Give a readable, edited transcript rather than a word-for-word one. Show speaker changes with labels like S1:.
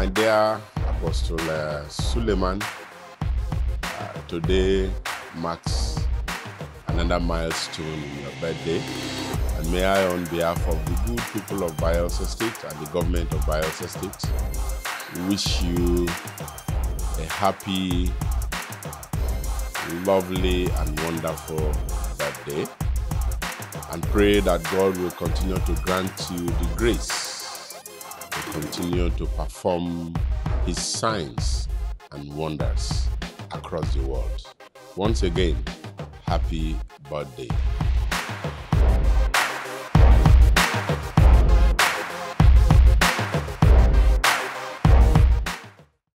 S1: My dear Apostle Suleiman, today marks another milestone in your birthday. And may I, on behalf of the good people of Bayelsa State and the government of Bayelsa State, wish you a happy, lovely, and wonderful birthday. And pray that God will continue to grant you the grace to continue to perform His signs and wonders across the world. Once again, happy birthday.